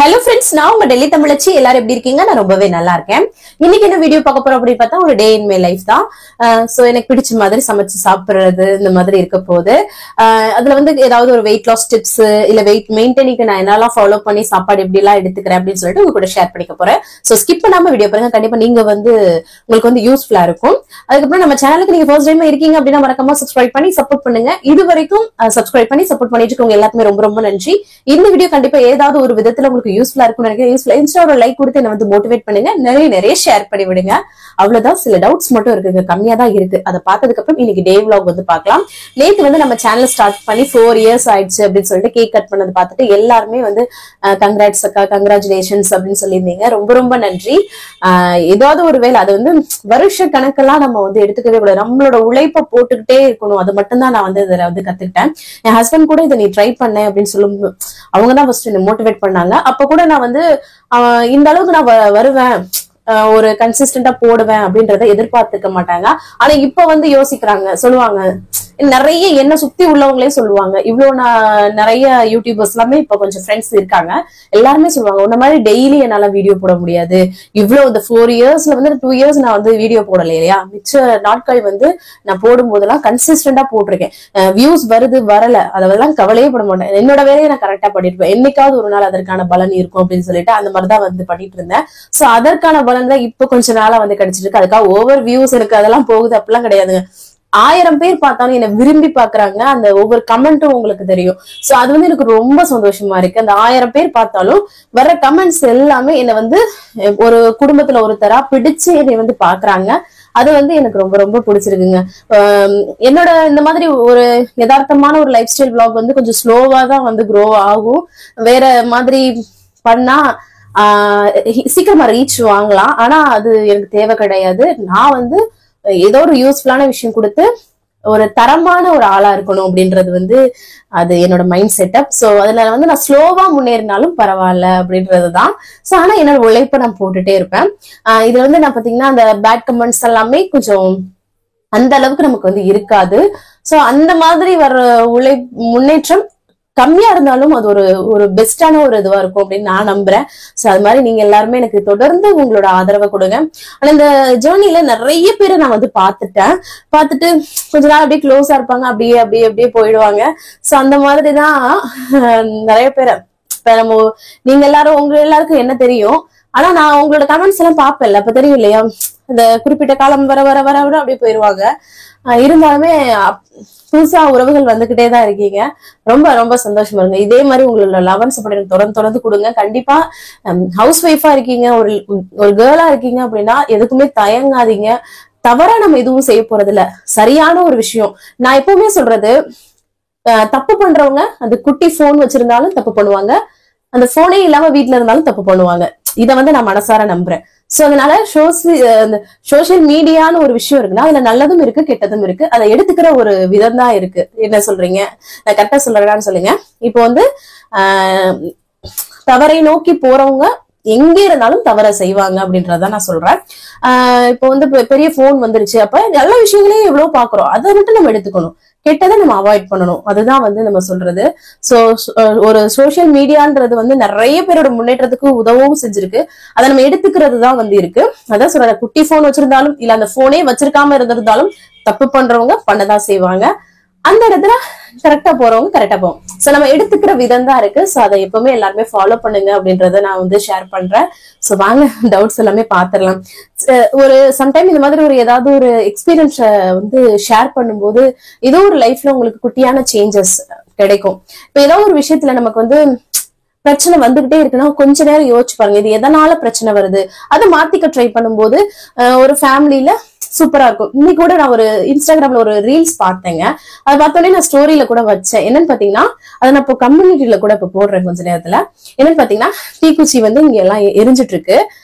Hello friends, நான் உங்க டெல்லி தமிழச்சி. எல்லாரும் எப்படி இருக்கீங்க? நான் ரொம்பவே நல்லா இருக்கேன். இன்னைக்கு என்ன வீடியோ பார்க்க போறோம் அப்படின்னு பார்த்தா ஒரு டே இன் மை லைஃப் தான். சோ எனக்கு பிடிச்ச மாதிரி சமைச்சு சாப்பிடுறது இந்த மாதிரி இருக்க போது. அதுல வந்து ஏதாவது ஒரு வெயிட் லாஸ் டிப்ஸ் இல்ல வெயிட் மெயின்டைனிங்க்கு நான் என்னெல்லாம் ஃபாலோ பண்ணி சாப்பாடு எப்படி எல்லாம் எடுத்துக்கிறேன் அப்படின்னு சொல்லிட்டு உங்க கூட ஷேர் பண்ணிக்க போறேன். சோ ஸ்கிப் பண்ணாம வீடியோ பாருங்க. கண்டிப்பா நீங்க வந்து உங்களுக்கு வந்து யூஸ்ஃபுல்லா இருக்கும். அதுக்கப்புறம் நம்ம சேனலுக்கு நீங்க ஃபர்ஸ்ட் டைம் இருக்கீங்க அப்படின்னா மறக்காம சப்ஸ்கிரைப் பண்ணி சப்போர்ட் பண்ணுங்க. இது வரைக்கும் சப்ஸ்கிரைப் பண்ணி சப்போர்ட் பண்ணிட்டு இருக்கவங்க எல்லாருக்குமே ரொம்ப ரொம்ப நன்றி. இந்த வீடியோ கண்டிப்பா ஏதாவது ஒரு விதத்துல உங்களுக்கு யூஸ்ஃபுல்லா இருக்கும் நினைக்கிறேன். இன்ஸ்டா ஒரு லைக் கொடுத்து என்ன வந்து மோட்டிவேட் பண்ணுங்க. நிறைய ஷேர் பண்ணி விடுங்க. அவ்வளவுதான். சில டவுட்ஸ் மட்டும் இருக்குங்க, கம்மியா தான் இருக்கு. அதை பார்த்ததுக்கு அப்புறம் இன்னைக்கு டே vlog வந்து பார்க்கலாம். நேத்து வந்து நம்ம சேனல் ஸ்டார்ட் பண்ணி 4 years ஆயிடுச்சு அப்படின்னு சொல்லிட்டு கேக் கட் பண்ணது பார்த்துட்டு எல்லாருமே வந்து கங்க்ராட்ஸ் அக்கா, கங்க்ராச்சுலேஷன்ஸ் அப்படின்னு சொல்லியிருந்தீங்க. ரொம்ப ரொம்ப நன்றி. ஏதாவது ஒரு வேலை அது வந்து வருஷ கணக்கெல்லாம் நம்ம வந்து எடுத்துக்கவே கூடாது. நம்மளோட உழைப்பை போட்டுக்கிட்டே இருக்கணும். அது மட்டும்தான் நான் வந்து இதில் வந்து கத்துக்கிட்டேன். என் ஹஸ்பண்ட் கூட இதை நீ ட்ரை பண்ண அப்படின்னு சொல்லும் அவங்கதான் ஃபர்ஸ்ட் என்ன மோட்டிவேட் பண்ணாங்க. அப்ப கூட நான் வந்து இந்த அளவுக்கு நான் வருவேன், ஒரு கன்சிஸ்டன்டா போடுவேன் அப்படின்றத எதிர்பார்த்துக்க மாட்டாங்க. ஆனா இப்ப வந்து யோசிக்கிறாங்க, சொல்லுவாங்க. நிறைய என்ன சுத்தி உள்ளவங்களே சொல்லுவாங்க. இவ்வளவு நான் நிறைய யூடியூபர்ஸ் எல்லாமே இப்ப கொஞ்சம் ஃப்ரெண்ட்ஸ் இருக்காங்க. எல்லாருமே சொல்லுவாங்க, உன்ன மாதிரி டெய்லி என்னால வீடியோ போட முடியாது. இவ்வளவு இந்த 4 yearsல வந்து 2 years நான் வந்து வீடியோ போடல இல்லையா. மிச்ச நாட்கள் வந்து நான் போடும் போதெல்லாம் கன்சிஸ்டன்டா போட்டிருக்கேன். வியூஸ் வருது வரல அதெல்லாம் கவலையே பட மாட்டேன். என்னோட வேலையை நான் கரெக்டா பண்ணிருப்பேன். என்னைக்காவது ஒரு நாள் அதற்கான பலன் இருக்கும் அப்படின்னு சொல்லிட்டு அந்த மாதிரிதான் வந்து பண்ணிட்டு இருந்தேன். சோ அதற்கான பலன் தான் இப்ப கொஞ்ச நாளா வந்து கிடைச்சிட்டு இருக்கு. அதுக்காக ஓவர் வியூஸ் இருக்கு அதெல்லாம் போகுது அப்படிலாம் கிடையாதுங்க. 1000 பேர் பார்த்தாலும் என்ன விரும்பி பாக்குறாங்க. அந்த ஒவ்வொரு கமெண்ட்டும் உங்களுக்கு தெரியும். சோ அது வந்து எனக்கு ரொம்ப சந்தோஷமா இருக்கு. அந்த 1000 பேர் பார்த்தாலும் வர்ற கமெண்ட்ஸ் எல்லாமே என்ன வந்து ஒரு குடும்பத்துல ஒருத்தரா பிடிச்சு என்னை வந்து பாக்குறாங்க. அது வந்து எனக்கு ரொம்ப ரொம்ப பிடிச்சிருக்குங்க. என்னோட இந்த மாதிரி ஒரு யதார்த்தமான ஒரு லைஃப் ஸ்டைல் vlog வந்து கொஞ்சம் ஸ்லோவா தான் வந்து க்ரோ ஆகும். வேற மாதிரி பண்ணா சீக்கிரமா ரீச் வாங்கலாம். ஆனா அது எனக்கு தேவை கிடையாது. நான் வந்து ஏதோ ஒரு யூஸ்ஃபுல்லான விஷயம் கொடுத்து ஒரு தரமான ஒரு ஆளா இருக்கணும் அப்படின்றது வந்து அது என்னோட மைண்ட் செட்டப். சோ அதுல வந்து நான் ஸ்லோவா முன்னேறினாலும் பரவாயில்ல அப்படின்றதுதான். சோ ஆனா என்னோட உழைப்பை நான் போட்டுட்டே இருப்பேன். இதுல வந்து நான் பாத்தீங்கன்னா அந்த பேட் கமெண்ட்ஸ் எல்லாமே கொஞ்சம் அந்த அளவுக்கு நமக்கு வந்து இருக்காது. சோ அந்த மாதிரி வர்ற முன்னேற்றம் கம்மியா இருந்தாலும் அது ஒரு பெஸ்டான ஒரு இதுவா இருக்கும் அப்படின்னு நான் நம்புறேன். சோ அது மாதிரி நீங்க எல்லாருமே எனக்கு தொடர்ந்து உங்களோட ஆதரவை கொடுங்க. ஆனா இந்த ஜேர்னில நிறைய பேரை நான் வந்து பார்த்துட்டு கொஞ்ச நாள் அப்படியே க்ளோஸா இருப்பாங்க, அப்படியே அப்படியே அப்படியே போயிடுவாங்க. சோ அந்த மாதிரிதான் நிறைய பேரை இப்ப நம்ம நீங்க எல்லாரும் உங்க எல்லாருக்கும் என்ன தெரியும். ஆனா நான் உங்களோட கமெண்ட்ஸ் எல்லாம் பாப்பேன்ல, அப்ப தெரியும் இல்லையா. இந்த குறிப்பிட்ட காலம் வர வர வர வர அப்படியே போயிருவாங்க. இருந்தாலுமே புதுசா உறவுகள் வந்துகிட்டே தான் இருக்கீங்க. ரொம்ப ரொம்ப சந்தோஷமா இருங்க. இதே மாதிரி உங்களோட லவன்ஸ் அப்படி தொடர்ந்து கொடுங்க. கண்டிப்பா ஹவுஸ் ஒய்ஃபா இருக்கீங்க, ஒரு கேர்ளா இருக்கீங்க அப்படின்னா எதுக்குமே தயங்காதீங்க. தவறா நம்ம எதுவும் செய்ய போறது இல்ல. சரியான ஒரு விஷயம் நான் எப்பவுமே சொல்றது, தப்பு பண்றவங்க அந்த குட்டி போன் வச்சிருந்தாலும் தப்பு பண்ணுவாங்க, அந்த போனே இல்லாம வீட்டுல இருந்தாலும் தப்பு பண்ணுவாங்க. இத வந்து நான் மனசார நம்புறேன். சோ அதனால சோசியல் மீடியான்னு ஒரு விஷயம் இருக்குன்னா அதுல நல்லதும் இருக்கு கெட்டதும் இருக்கு. அதை எடுத்துக்கிற ஒரு விதம் தான் இருக்கு. என்ன சொல்றீங்க? நான் கரெக்டா சொல்றேன்னு சொல்லுங்க. இப்போ வந்து தவறை நோக்கி போறவங்க எங்க இருந்தாலும் தவற செய்வாங்க அப்படின்றதான் நான் சொல்றேன். இப்போ வந்து பெரிய போன் வந்துருச்சு, அப்ப நல்ல விஷயங்களையும் எவ்வளவு பாக்குறோம், அதை மட்டும் நம்ம எடுத்துக்கணும், கெட்டதை நம்ம அவாய்ட் பண்ணணும். அதுதான் வந்து நம்ம சொல்றது. சோ ஒரு சோசியல் மீடியான்றது வந்து நிறைய பேரோட முன்னேற்றத்துக்கு உதவும் செஞ்சிருக்கு. அதை நம்ம எடுத்துக்கிறது தான் வந்து இருக்கு. அதான் சொல்ற, குட்டி போன் வச்சிருந்தாலும் இல்ல அந்த போனே வச்சிருக்காம இருந்திருந்தாலும் தப்பு பண்றவங்க பண்ணதான் செய்வாங்க. அந்த இடத்துல கரெக்டா போறவங்க கரெக்டா போவோம். சோ நம்ம எடுத்துக்கிற விதம் தான் இருக்கு. சோ அதை எப்பவுமே எல்லாருமே ஃபாலோ பண்ணுங்க அப்படின்றத நான் வந்து ஷேர் பண்றேன். சோ வாங்க டவுட்ஸ் எல்லாமே பாத்திரலாம். ஒரு சம்டைம் இந்த மாதிரி ஒரு ஏதாவது ஒரு எக்ஸ்பீரியன்ஸ் வந்து ஷேர் பண்ணும்போது ஏதோ ஒரு லைஃப்ல உங்களுக்கு குட்டியான சேஞ்சஸ் கிடைக்கும். இப்ப ஏதோ ஒரு விஷயத்துல நமக்கு வந்து பிரச்சனை வந்துகிட்டே இருக்குன்னா கொஞ்ச நேரம் யோசிச்சு பாருங்க, இது எதனால பிரச்சனை வருது, அதை மாத்திக்க ட்ரை பண்ணும்போது ஒரு ஃபேமிலியில சூப்பரா இருக்கும். இன்னைக்கு கூட நான் ஒரு இன்ஸ்டாகிராம்ல ஒரு ரீல்ஸ் பார்த்தேங்க. அதை பார்த்தோன்னே நான் ஸ்டோரியில கூட வச்சேன். என்னன்னு பாத்தீங்கன்னா அதை நான் இப்போ கம்யூனிட்டியில கூட இப்ப போடுறேன் கொஞ்ச நேரத்துல. என்னன்னு பாத்தீங்கன்னா தீக்குச்சி வந்து இங்க எல்லாம் எரிஞ்சிட்டு இருக்கு.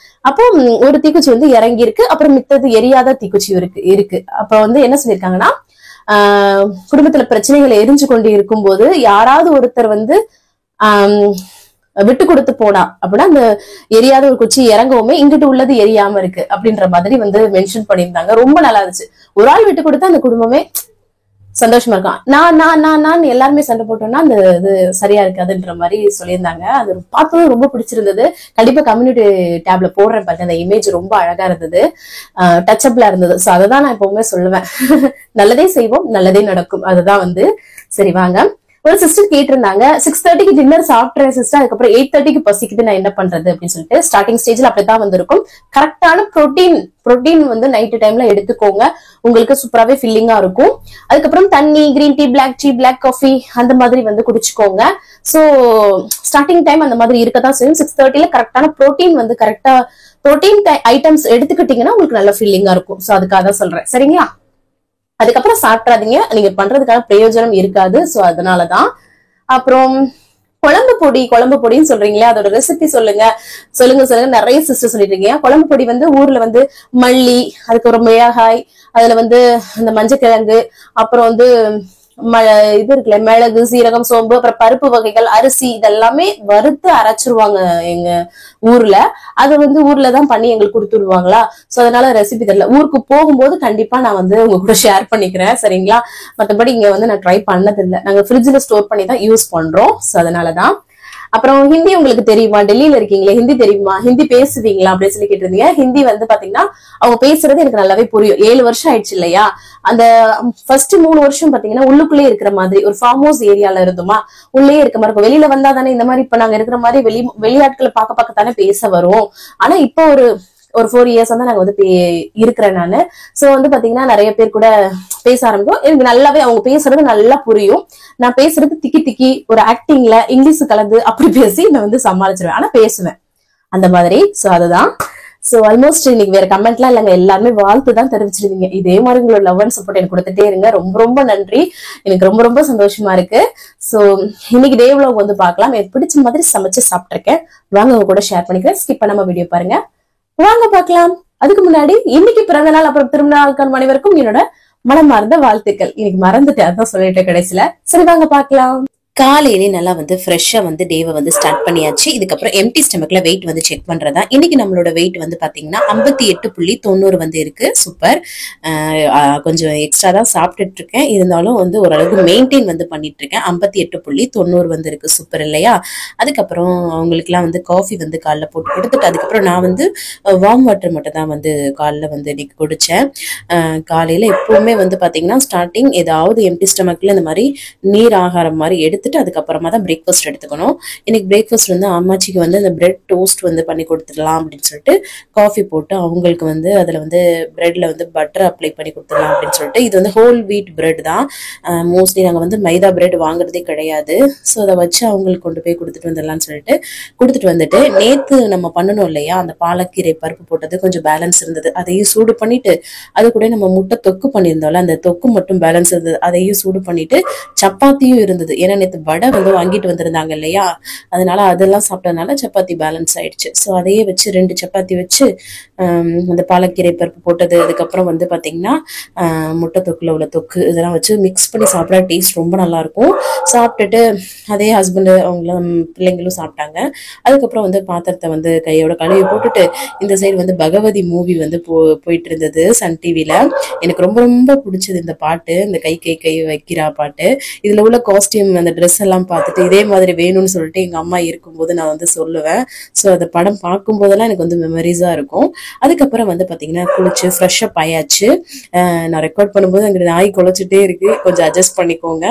அப்போ ஒரு தீக்குச்சி வந்து இறங்கி இருக்கு, அப்புறம் மித்தது எரியாத தீக்குச்சி இருக்கு. அப்ப வந்து என்ன சொல்லியிருக்காங்கன்னா, குடும்பத்துல பிரச்சனைகள் எரிஞ்சு கொண்டு இருக்கும்போது யாராவது ஒருத்தர் வந்து விட்டு கொடுத்து போனா அப்படின்னா அந்த எரியாத ஒரு குச்சி இறங்கவுமே இங்கிட்டு உள்ளது எரியாம இருக்கு அப்படின்ற மாதிரி வந்து மென்ஷன் பண்ணியிருந்தாங்க. ரொம்ப நல்லா இருந்துச்சு. ஒரு ஆள் விட்டு கொடுத்தா அந்த குடும்பமே சந்தோஷமா இருக்கும். நான் எல்லாருமே சண்டை போட்டோம்னா அந்த இது சரியா இருக்காதுன்ற மாதிரி சொல்லியிருந்தாங்க. அது பார்த்ததும் ரொம்ப பிடிச்சிருந்தது. கண்டிப்பா கம்யூனிட்டி டேப்ல போடுறேன் பாருங்க. அந்த இமேஜ் ரொம்ப அழகா இருந்தது, டச்சபிளா இருந்தது. சோ அததான் நான் எப்பவுமே சொல்லுவேன். நல்லதே செய்வோம், நல்லதே நடக்கும். அதுதான் வந்து சரி. வாங்க, ஒரு சிஸ்டர் கேட்டிருந்தாங்க 6:30க்கு டின்னர் சாப்பிட்றேன் சிஸ்டர், அதுக்கப்புறம் 8:30க்கு பசிக்குது, நான் என்ன பண்றது அப்படின்னு சொல்லிட்டு. ஸ்டார்டிங் ஸ்டேஜ்ல அப்படித்தான் வந்திருக்கும். கரெக்டான புரோட்டீன் வந்து நைட் டைம்ல எடுத்துக்கோங்க, உங்களுக்கு சூப்பராகவே ஃபில்லிங்கா இருக்கும். அதுக்கப்புறம் தண்ணி, கிரீன் டீ, பிளாக் காஃபி அந்த மாதிரி வந்து குடிச்சுக்கோங்க. சோ ஸ்டார்டிங் டைம் அந்த மாதிரி இருக்கதான் செய்யும். 6:30ல கரெக்டான புரோட்டீன் ஐட்டம்ஸ் எடுத்துக்கிட்டீங்கன்னா உங்களுக்கு நல்ல ஃபில்லிங்கா இருக்கும். சோ அதுக்காக தான் சொல்றேன், சரிங்களா? அதுக்கப்புறம் சாப்பிட்றாதீங்க, நீங்க பண்றதுக்கான பிரயோஜனம் இருக்காது. சோ அதனாலதான். அப்புறம் குழம்பு பொடின்னு சொல்றீங்களே, அதோட ரெசிபி சொல்லுங்க. நிறைய சிஸ்டர் சொல்லிட்டு இருக்கீங்க. குழம்பு பொடி வந்து ஊர்ல வந்து மல்லி, அதுக்கப்புறம் மிளகாய், அதுல வந்து அந்த மஞ்சக்கிழங்கு, அப்புறம் வந்து இது இருக்குல்ல மிளகு, சீரகம், சோம்பு, அப்புறம் பருப்பு வகைகள், அரிசி, இதெல்லாமே வறுத்து அரைச்சிருவாங்க எங்க ஊர்ல. அது வந்து ஊர்லதான் பண்ணி எங்களுக்கு கொடுத்துருவாங்களா. சோ அதனால ரெசிபி தெரியல. ஊருக்கு போகும்போது கண்டிப்பா நான் வந்து உங்க கூட ஷேர் பண்ணிக்கிறேன், சரிங்களா? மற்றபடி இங்க வந்து நான் ட்ரை பண்ணது இல்லை. நாங்க ஃப்ரிட்ஜ்ல ஸ்டோர் பண்ணி தான் யூஸ் பண்றோம். சோ அதனாலதான். அப்புறம் ஹிந்தி உங்களுக்கு தெரியுமா? டெல்லியில இருக்கீங்களே, ஹிந்தி தெரியுமா? ஹிந்தி பேசுவீங்களா அப்படின்னு சொல்லி கேட்டிருந்தீங்க. ஹிந்தி வந்து பாத்தீங்கன்னா அவங்க பேசுறது எனக்கு நல்லாவே புரியும். 7 வருஷம் ஆயிடுச்சு இல்லையா? அந்த ஃபர்ஸ்ட் 3 வருஷம் பாத்தீங்கன்னா உள்ளுக்குள்ளே இருக்கிற மாதிரி ஒரு ஃபார்ம் ஹவுஸ் ஏரியால இருந்தோமா, உள்ளே இருக்க மாதிரி இருக்கும். வெளியில வந்தா தானே இந்த மாதிரி இப்ப நாங்க இருக்கிற மாதிரி வெளியாட்களை பார்க்க தானே பேச வரும். ஆனா இப்போ ஒரு 4 இயர்ஸ் வந்து நாங்க வந்து இருக்கிறேன் நானு. சோ வந்து பாத்தீங்கன்னா நிறைய பேர் கூட பேச ஆரம்பிக்கும். எனக்கு நல்லாவே அவங்க பேசுறது நல்லா புரியும். நான் பேசுறது திக்கி ஒரு ஆக்டிங்ல இங்கிலீஷ் கலந்து அப்படி பேசி நான் வந்து சமாளிச்சிருவேன். ஆனா பேசுவேன் அந்த மாதிரி. சோ அதுதான். சோ ஆல்மோஸ்ட் இன்னைக்கு வேற கமெண்ட்லாம் இல்லைங்க, எல்லாருமே வாழ்த்து தான் தெரிவிச்சிருந்தீங்க. இதே மாதிரி உங்களோட லவ் அண்ட் சப்போர்ட் எனக்கு கொடுத்துட்டே இருங்க. ரொம்ப ரொம்ப நன்றி, எனக்கு ரொம்ப ரொம்ப சந்தோஷமா இருக்கு. சோ இன்னைக்கு டே vlog வந்து பார்க்கலாம். எனக்கு பிடிச்ச மாதிரி சமைச்சு சாப்பிட்டிருக்கேன். வாங்க உங்க கூட ஷேர் பண்ணிக்கிறேன். ஸ்கிப் பண்ணாம வீடியோ பாருங்க, வாங்க பார்க்கலாம். அதுக்கு முன்னாடி இன்னைக்கு பிறந்த நாள் அப்புறம் திருமண நாளுக்கான அனைவருக்கும் என்னோட மனமார்ந்த வாழ்த்துக்கள். இன்னைக்கு மறந்துட்டேன், அதான் சொல்லிட்டேன் கடைசியில. சரி வாங்க பார்க்கலாம். காலையிலே நல்லா வந்து ஃப்ரெஷ்ஷா வந்து டேவை வந்து ஸ்டார்ட் பண்ணியாச்சு. இதுக்கப்புறம் எம்டி ஸ்டமக்ல வெயிட் வந்து செக் பண்றதா. இன்னைக்கு நம்மளோட வெயிட் வந்து பாத்தீங்கன்னா 58.90 வந்து இருக்கு. சூப்பர். கொஞ்சம் எக்ஸ்ட்ரா தான் சாப்பிட்டுட்டு இருக்கேன், இருந்தாலும் வந்து ஓரளவுக்கு மெயின்டைன் வந்து பண்ணிட்டு இருக்கேன். 58.90 வந்து இருக்கு. சூப்பர் இல்லையா? அதுக்கப்புறம் அவங்களுக்கு எல்லாம் வந்து காஃபி வந்து காலைல போட்டு கொடுத்துட்டு, அதுக்கப்புறம் நான் வந்து வார்ம் வாட்டர் மட்டும் தான் வந்து காலைல வந்து இன்னைக்கு குடிச்சேன். காலையில எப்பவுமே வந்து பாத்தீங்கன்னா ஸ்டார்டிங் ஏதாவது எம்டி ஸ்டமக்ல இந்த மாதிரி நீர் ஆகாரம் மாதிரி எடுத்துட்டு அதுக்கப்புறமா தான் பிரேக்ஃபாஸ்ட் எடுத்துக்கணும். இன்னைக்கு பிரேக்ஃபாஸ்ட் வந்து அம்மாச்சிக்கு வந்து அந்த பிரெட் டோஸ்ட் வந்து பண்ணி கொடுத்துடலாம் அப்படின்னு சொல்லிட்டு காஃபி போட்டு அவங்களுக்கு வந்து அதுல வந்து பிரெட்ல வந்து பட்டர் அப்ளை பண்ணி கொடுத்துடலாம் அப்படின்னு சொல்லிட்டு. இது வந்து ஹோல் வீட் பிரெட் தான். மோஸ்ட்லி நாங்க வந்து மைதா பிரெட் வாங்குறதே கிடையாது. ஸோ அதை வச்சு அவங்களுக்கு கொண்டு போய் கொடுத்துட்டு வந்துடலாம்னு சொல்லிட்டு கொடுத்துட்டு வந்துட்டு, நேத்து நம்ம பண்ணணும் இல்லையா அந்த பாலக்கீரை பருப்பு போட்டது கொஞ்சம் பேலன்ஸ் இருந்தது, அதையும் சூடு பண்ணிட்டு, அது கூட நம்ம முட்டை தொக்கு பண்ணியிருந்தோம்ல அந்த தொக்கு மட்டும் பேலன்ஸ் இருந்தது, அதையும் சூடு பண்ணிட்டு சப்பாத்தியும் இருந்தது. ஏன்னா நேற்று வடை வந்து வாங்கிட்டு வந்திருந்தாங்க இல்லையா, அதனால அதெல்லாம் சாப்பிட்டதுனால சப்பாத்தி பேலன்ஸ் ஆயிடுச்சு. ஸோ அதையே வச்சு 2 சப்பாத்தி வச்சு அந்த பாலக்கீரை பருப்பு போட்டது, அதுக்கப்புறம் வந்து பாத்தீங்கன்னா முட்டை தொக்குல உள்ள தொக்கு, இதெல்லாம் வச்சு மிக்ஸ் பண்ணி சாப்பிட டேஸ்ட் ரொம்ப நல்லா இருக்கும். சாப்பிட்டுட்டு அதே ஹஸ்பண்ட் அவங்களும் பிள்ளைங்களும் சாப்பிட்டாங்க. அதுக்கப்புறம் வந்து பாத்திரத்தை வந்து கையோட கழுவி போட்டுட்டு இந்த சைடு வந்து பகவதி மூவி வந்து போயிட்டு இருந்தது சன் டிவில. எனக்கு ரொம்ப ரொம்ப பிடிச்சது இந்த பாட்டு, இந்த கை கை கை வைக்கிறா பாட்டு. இதுல உள்ள காஸ்டியூம் அந்த ட்ரெஸ் எல்லாம் பார்த்துட்டு இதே மாதிரி வேணும்னு சொல்லிட்டு எங்க அம்மா இருக்கும்போது நான் வந்து சொல்லுவேன். ஸோ அந்த படம் பார்க்கும் போதெல்லாம் எனக்கு வந்து மெமரிஸா இருக்கும். அதுக்கப்புறம் வந்து பாத்தீங்கன்னா குளிச்சு ஃப்ரெஷ் அப் ஆயாச்சு. நான் ரெக்கார்ட் பண்ணும்போது அங்க நாய் குலைச்சிட்டே இருக்கு, கொஞ்சம் அட்ஜஸ்ட் பண்ணிக்கோங்க.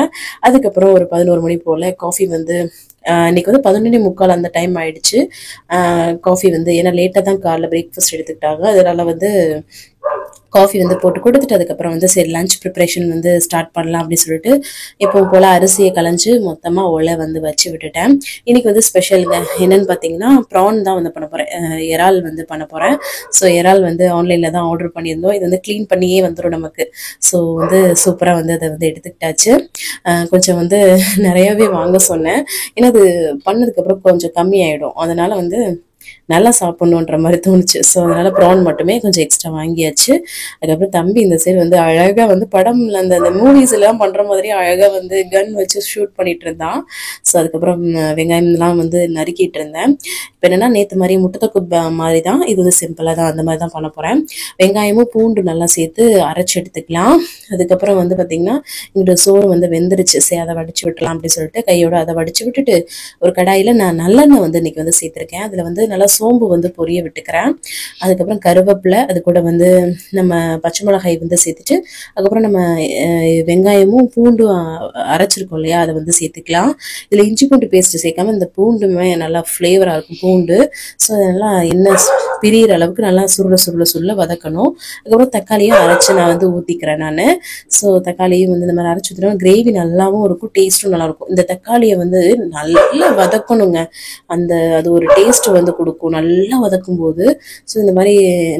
அதுக்கப்புறம் ஒரு 11 மணி போல காஃபி வந்து இன்னைக்கு வந்து 11:45 அந்த டைம் ஆயிடுச்சு. காஃபி வந்து ஏன்னா லேட்டா தான் காலைல பிரேக்ஃபாஸ்ட் எடுத்துக்கிட்டாங்க, அதனால வந்து காஃபி வந்து போட்டு கொடுத்துட்டு அதுக்கப்புறம் வந்து சரி லஞ்ச் ப்ரிப்பரேஷன் வந்து ஸ்டார்ட் பண்ணலாம் அப்படின்னு சொல்லிட்டு எப்பவும் போல அரிசியை களைஞ்சு மொத்தமா ஒலை வந்து வச்சு விட்டுட்டேன். இன்னைக்கு வந்து ஸ்பெஷலுங்க என்னன்னு பாத்தீங்கன்னா ப்ரான் தான் வந்து பண்ண போறேன், இறால் வந்து பண்ண போறேன். ஸோ இறால் வந்து ஆன்லைன்ல தான் ஆர்டர் பண்ணியிருந்தோம். இது வந்து கிளீன் பண்ணியே வந்துடும் நமக்கு. ஸோ வந்து சூப்பரா வந்து அதை வந்து எடுத்துக்கிட்டாச்சு. கொஞ்சம் வந்து நிறையவே வாங்க சொன்னேன், ஏன்னா அது பண்ணதுக்கு அப்புறம் கொஞ்சம் கம்மி ஆயிடும். அதனால வந்து நல்லா சாப்பிடணுன்ற மாதிரி தோணுச்சு. ஸோ அதனால ப்ரான் மட்டுமே கொஞ்சம் எக்ஸ்ட்ரா வாங்கியாச்சு. அதுக்கப்புறம் தம்பி இந்த சைடு வந்து அழகா வந்து படம்ல அந்த மூவிஸ் எல்லாம் பண்ற மாதிரி அழகா வந்து கன் வச்சு ஷூட் பண்ணிட்டு இருந்தான். ஸோ அதுக்கப்புறம் வெங்காயம்லாம் வந்து நறுக்கிட்டு இருந்தேன். இப்போ என்னன்னா நேற்று மாதிரி முட்டத்தொக்கு மாதிரி தான், இது வந்து சிம்பிளாக தான் அந்த மாதிரி தான் பண்ண போறேன். வெங்காயமும் பூண்டு நல்லா சேர்த்து அரைச்சி எடுத்துக்கலாம். அதுக்கப்புறம் வந்து பார்த்தீங்கன்னா இங்கிட்ட சோறு வந்து வெந்துருச்சு. சரி அதை வடிச்சு விட்டுலாம் அப்படின்னு சொல்லிட்டு கையோட அதை வடிச்சு விட்டுட்டு ஒரு கடாயில நான் நல்லெண்ணெய் வந்து இன்னைக்கு வந்து சேர்த்திருக்கேன். அதுல வந்து நல்லா சோம்பு வந்து பொரிய விட்டுக்கிறேன். அதுக்கப்புறம் கருவேப்பிலை, அது கூட வந்து நம்ம பச்சை மிளகாய் வந்து சேர்த்துட்டு அதுக்கப்புறம் நம்ம வெங்காயமும் பூண்டும் அரைச்சிருக்கோம் இல்லையா, அதை வந்து சேர்த்துக்கலாம். இதுல இஞ்சி பூண்டு பேஸ்ட் சேர்க்காம இந்த பூண்டுமே நல்லா ஃப்ளேவரா இருக்கும் பூண்டு. ஸோ அதனால எண்ணெய் பிரியிற அளவுக்கு நல்லா சுருள வதக்கணும். அதுக்கப்புறம் தக்காளியும் அரைச்சு நான் வந்து ஊத்திக்கிறேன் நான். ஸோ தக்காளியும் வந்து இந்த மாதிரி அரைச்சி ஊற்றினா கிரேவி நல்லாவும் இருக்கும், டேஸ்ட்டும் நல்லா இருக்கும். இந்த தக்காளியை வந்து நல்லா வதக்கணுங்க, அது ஒரு டேஸ்ட் வந்து கொடுக்கும் நல்லா வதக்கும் போது. ஸோ இந்த மாதிரி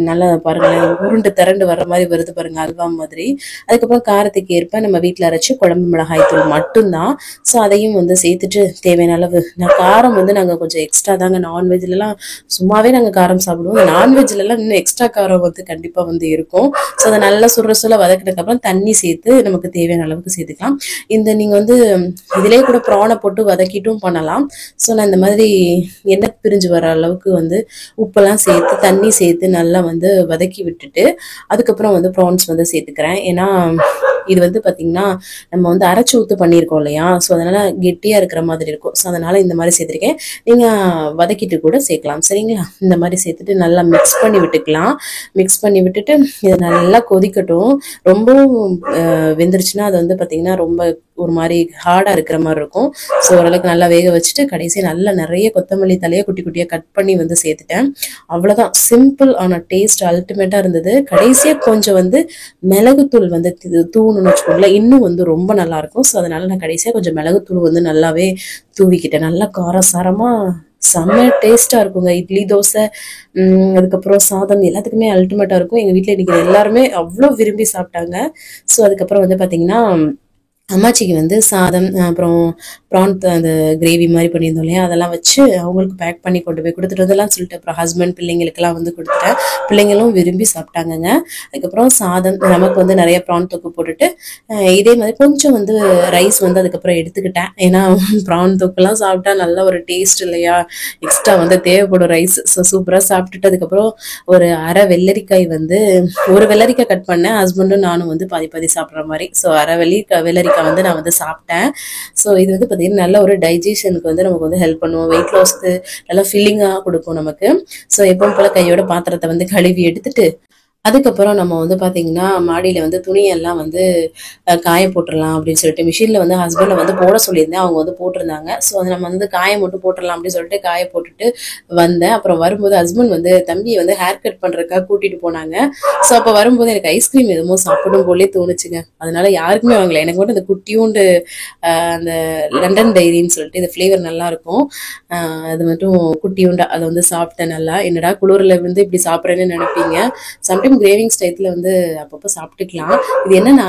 நல்லா பாருங்களேன், உருண்டு திரண்டு வர்ற மாதிரி வருது பாருங்க, அல்வா மாதிரி. அதுக்கப்புறம் காரத்துக்கு ஏற்ப நம்ம வீட்டில் அரைச்சி குழம்பு மிளகாய் தூள் மட்டும்தான். ஸோ அதையும் வந்து சேர்த்துட்டு தேவையான அளவு காரம் வந்து நாங்கள் கொஞ்சம் எக்ஸ்ட்ரா தாங்க, நான்வெஜ்லாம் சும்மாவே நாங்கள் காரம் சாப்பிடுவோம், நான்வெஜ்லாம் இன்னும் எக்ஸ்ட்ரா காரம் வந்து கண்டிப்பாக வந்து இருக்கும். ஸோ அதை நல்லா சுருள வதக்கினதுக்கு அப்புறம் தண்ணி சேர்த்து நமக்கு தேவையான அளவுக்கு சேர்த்துக்கலாம். நீங்க வந்து இதிலே கூட ப்ரானை போட்டு வதக்கிட்டும் பண்ணலாம். ஸோ நான் இந்த மாதிரி எண்ணெய் பிரிஞ்சு வர அளவுக்கு வந்து உப்பெல்லாம் சேர்த்து தண்ணி சேர்த்து நல்லா வந்து வதக்கி விட்டுட்டு அதுக்கப்புறம் வந்து ப்ரான்ஸ் வந்து சேர்த்துக்கிறேன். ஏன்னா இது வந்து பாத்தீங்கன்னா நம்ம வந்து அரைச்சு ஊத்து பண்ணியிருக்கோம் இல்லையா, ஸோ அதனால கெட்டியா இருக்கிற மாதிரி இருக்கும். ஸோ அதனால இந்த மாதிரி சேர்த்திருக்கேன். நீங்க வதக்கிட்டு கூட சேர்க்கலாம், சரிங்களா. இந்த மாதிரி சேர்த்துட்டு நல்லா மிக்ஸ் பண்ணி விட்டுக்கலாம். மிக்ஸ் பண்ணி விட்டுட்டு இதை நல்லா கொதிக்கட்டும். ரொம்பவும் வெந்துருச்சுன்னா அது வந்து பாத்தீங்கன்னா ரொம்ப ஒரு மாதிரி ஹார்டா இருக்கிற மாதிரி இருக்கும். ஸோ ஓரளவுக்கு நல்லா வேக வச்சுட்டு கடைசி நல்லா நிறைய கொத்தமல்லி தலையை குட்டி குட்டியா கட் பண்ணி வந்து சேர்த்துட்டேன். அவ்வளவுதான், சிம்பிள் ஆன டேஸ்ட் அல்டிமேட்டா இருந்தது. கடைசியா கொஞ்சம் வந்து மிளகுத்தூள் வந்து தூணுன்னு வச்சுக்கோங்களேன், இன்னும் வந்து ரொம்ப நல்லா இருக்கும். ஸோ அதனால நான் கடைசியா கொஞ்சம் மிளகுத்தூள் வந்து நல்லாவே தூவிக்கிட்டேன். நல்லா காரசாரமா செம்ம டேஸ்டா இருக்குங்க. இட்லி தோசை அதுக்கப்புறம் சாதம் எல்லாத்துக்குமே அல்டிமேட்டா இருக்கும். எங்க வீட்டுல இன்னைக்கு எல்லாருமே அவ்வளவு விரும்பி சாப்பிட்டாங்க. ஸோ அதுக்கப்புறம் வந்து பாத்தீங்கன்னா அம்மாச்சிக்கு வந்து சாதம் அப்புறம் ப்ரான் அந்த கிரேவி மாதிரி பண்ணியிருந்தோம் இல்லையா, அதெல்லாம் வச்சு அவங்களுக்கு பேக் பண்ணி கொண்டு போய் கொடுத்துட்டு சொல்லிட்டு அப்புறம் ஹஸ்பண்ட் பிள்ளைங்களுக்கெல்லாம் வந்து கொடுத்துட்டேன். பிள்ளைங்களும் விரும்பி சாப்பிட்டாங்கங்க. அதுக்கப்புறம் சாதம் நமக்கு வந்து நிறைய ப்ரான் தொக்கு போட்டுட்டு இதே மாதிரி கொஞ்சம் வந்து ரைஸ் வந்து அதுக்கப்புறம் எடுத்துக்கிட்டேன். ஏன்னா ப்ரான் தொக்குலாம் சாப்பிட்டா நல்ல ஒரு டேஸ்ட் இல்லையா, எக்ஸ்ட்ரா வந்து தேவைப்படும் ரைஸ். ஸோ சூப்பராக சாப்பிட்டுட்டு அதுக்கப்புறம் ஒரு அரை வெள்ளரிக்காய் வந்து ஒரு வெள்ளரிக்காய் கட் பண்ணேன், ஹஸ்பண்டும் நானும் வந்து பாதி பாதி சாப்பிட்ற மாதிரி. ஸோ அரை வெள்ளரிக்காய் வந்து நான் வந்து சாப்பிட்டேன். ஸோ இது வந்து பார்த்தீங்கன்னா நல்ல ஒரு டைஜஷனுக்கு வந்து நமக்கு வந்து ஹெல்ப் பண்ணுவோம், வெயிட் லாஸ்க்கு நல்லா ஃபில்லிங்காக கொடுக்கும் நமக்கு. ஸோ எப்பவும் போல கையோட பாத்திரத்தை வந்து கழுவி எடுத்துட்டு அதுக்கப்புறம் நம்ம வந்து பாத்தீங்கன்னா மாடியில வந்து துணியெல்லாம் வந்து காய போட்டுடலாம் அப்படின்னு சொல்லிட்டு மிஷின்ல வந்து ஹஸ்பண்டை வந்து போட சொல்லியிருந்தேன், அவங்க வந்து போட்டிருந்தாங்க. ஸோ அதை நம்ம வந்து காய மட்டும் போட்டுடலாம் அப்படின்னு சொல்லிட்டு காய போட்டுட்டு வந்தேன். அப்புறம் வரும்போது ஹஸ்பண்ட் வந்து தம்பியை வந்து ஹேர் கட் பண்றதுக்காக கூட்டிட்டு போனாங்க. ஸோ அப்போ வரும்போது எனக்கு ஐஸ்கிரீம் எதுவும் சாப்பிடும் போலே தோணுச்சுங்க. அதனால யாருக்குமே வாங்கல, எனக்கு மட்டும் அந்த குட்டியூண்டு அந்த லண்டன் டைரின்னு சொல்லிட்டு இந்த ஃபிளேவர் நல்லா இருக்கும், அது மட்டும் குட்டியூண்டா அதை வந்து சாப்பிட்டேன். நல்லா என்னடா குளிர்ல வந்து இப்படி சாப்பிட்றேன்னு நினைப்பீங்க, சம்டைம் கிரேவிங்ஸ் டைத்துல வந்து அப்பப்போ சாப்பிட்டுக்கலாம். இது என்னன்னா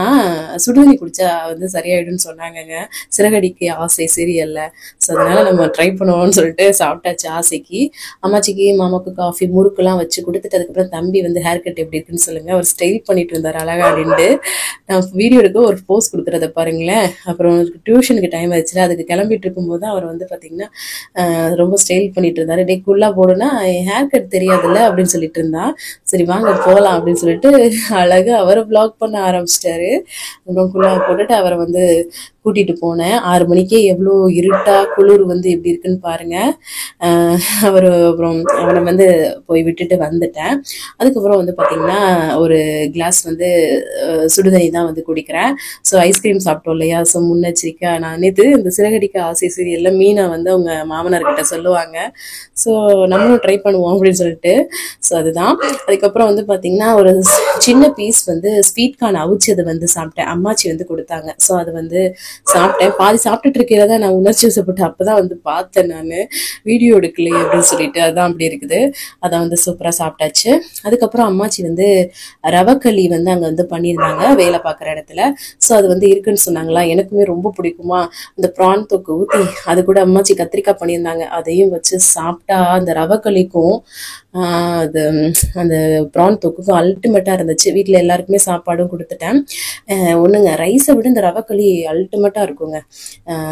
சுடுதண்ணி குடிச்சா வந்து சரியாயிடும்னு சொன்னாங்கங்க, சிறகடிக்கு ஆசை சீரியல்ல. ஸோ அதனால நம்ம ட்ரை பண்ணுவோம்னு சொல்லிட்டு சாப்பிட்டாச்சு ஆசைக்கு. அம்மாச்சிக்கு மாமாக்கு காஃபி முறுக்குலாம் வச்சு கொடுத்துட்டு அதுக்கப்புறம் தம்பி வந்து ஹேர் கட் எப்படி இருக்குன்னு சொல்லுங்க, அவர் ஸ்டைல் பண்ணிட்டு இருந்தார் அழகா அப்படின்ட்டு. நான் வீடியோ எடுக்க ஒரு போஸ் கொடுக்குறத பாருங்களேன். அப்புறம் டியூஷனுக்கு டைம் ஆயிடுச்சுல, அதுக்கு கிளம்பிட்டு இருக்கும்போது அவர் வந்து பாத்தீங்கன்னா ரொம்ப ஸ்டைல் பண்ணிட்டு இருந்தாரு. டே குள்ளா போடுனா ஹேர் கட் தெரியாதுல்ல அப்படின்னு சொல்லிட்டு இருந்தா. சரி வாங்க போகலாம் அப்படின்னு சொல்லிட்டு அழகா அவரை பிளாக் பண்ண ஆரம்பிச்சிட்டாரு. அப்புறம் குள்ளா போட்டுட்டு அவரை வந்து கூட்டிட்டு போனேன். 6 மணிக்கே எவ்வளோ இருட்டா குளிர் வந்து எப்படி இருக்குன்னு பாருங்க. அப்புறம் அவனை வந்து போய் விட்டுட்டு வந்துட்டேன். அதுக்கப்புறம் வந்து பாத்தீங்கன்னா ஒரு கிளாஸ் வந்து சுடுதண்ணி தான் வந்து குடிக்கிறேன். ஸோ ஐஸ்கிரீம் சாப்பிட்டோம் இல்லையா, ஸோ முன்னெச்சரிக்கை நான் நேற்று இந்த சிறகடிக்க ஆசை சீரியல்ல மீனா வந்து அவங்க மாமனார்கிட்ட சொல்லுவாங்க. ஸோ நம்மளும் ட்ரை பண்ணுவோம் அப்படின்னு சொல்லிட்டு. ஸோ அதுதான். அதுக்கப்புறம் வந்து பாத்தீங்கன்னா பாத்தீங்கன்னா ஒரு சின்ன பீஸ் வந்து ஸ்வீட் கார்ன் அவிச்சது வந்து சாப்பிட்டேன். அம்மாச்சி வந்து கொடுத்தாங்க. ஸோ அது வந்து சாப்பிட்டேன். பாதி சாப்பிட்டுட்டு இருக்கிறதா நான் உணர்ச்சி வசப்பட்டு அப்பதான் வந்து பார்த்தேன் நான், வீடியோ எடுக்கலையே அப்படின்னு சொல்லிட்டு. அதான் அப்படி இருக்குது. அதை வந்து சூப்பரா சாப்பிட்டாச்சு. அதுக்கப்புறம் அம்மாச்சி வந்து ரவக்களி வந்து அங்க வந்து பண்ணியிருந்தாங்க வேலை பார்க்குற இடத்துல. ஸோ அது வந்து இருக்குன்னு சொன்னாங்களா, எனக்குமே ரொம்ப பிடிக்குமா. அந்த ப்ரான் தொக்கு ஊற்றி அது கூட அம்மாச்சி கத்திரிக்காய் பண்ணியிருந்தாங்க. அதையும் வச்சு சாப்பிட்டா அந்த ரவக்களிக்கும் அது அந்த ப்ரான் தொக்குக்கும் அல்டிமேட்டா இருந்துச்சு. வீட்டில் எல்லாருக்குமே சாப்பாடும் கொடுத்துட்டேன். ஒண்ணுங்க, ரைஸை விட இந்த ரவக்களி அல்டிமேட்டா இருக்குங்க.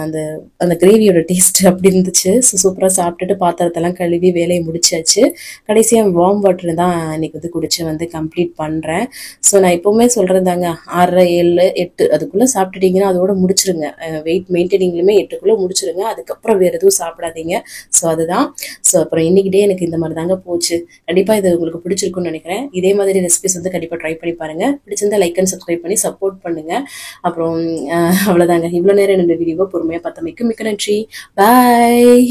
அந்த அந்த கிரேவியோட டேஸ்ட் அப்படி இருந்துச்சு. ஸோ சூப்பராக சாப்பிட்டுட்டு பாத்திரத்தெல்லாம் கழுவி வேலையை முடிச்சாச்சு. கடைசியாக வார்ம் வாட்டர் தான் இன்னைக்கு வந்து குடிச்சு வந்து கம்ப்ளீட் பண்றேன். ஸோ நான் எப்பவுமே சொல்றதாங்க, 6:30, 7, 8 அதுக்குள்ள சாப்பிட்டுட்டீங்கன்னா அதோட முடிச்சிருங்க. வெயிட் மெயின்டைனிங்லுமே 8க்குள்ள முடிச்சிருங்க. அதுக்கப்புறம் வேற எதுவும் சாப்பிடாதீங்க. ஸோ அதுதான். ஸோ அப்புறம் இன்னைக்கு டே எனக்கு இந்த மாதிரி தாங்க போச்சு. கண்டிப்பா இது உங்களுக்கு பிடிச்சிருக்கும்னு நினைக்கிறேன். இதே மாதிரி ரெசிபிஸ் வந்து கண்டிப்பா ட்ரை பண்ணி பாருங்க. பிடிச்சிருந்தா லைக் அண்ட் சப்ஸ்கிரைப் பண்ணி சப்போர்ட் பண்ணுங்க. அப்புறம் அவ்வளவுதாங்க. இவ்வளவு நேரம் என்னோட வீடியோவை பொறுமையா பார்த்தமைக்கு மிக்க நன்றி. பாய்.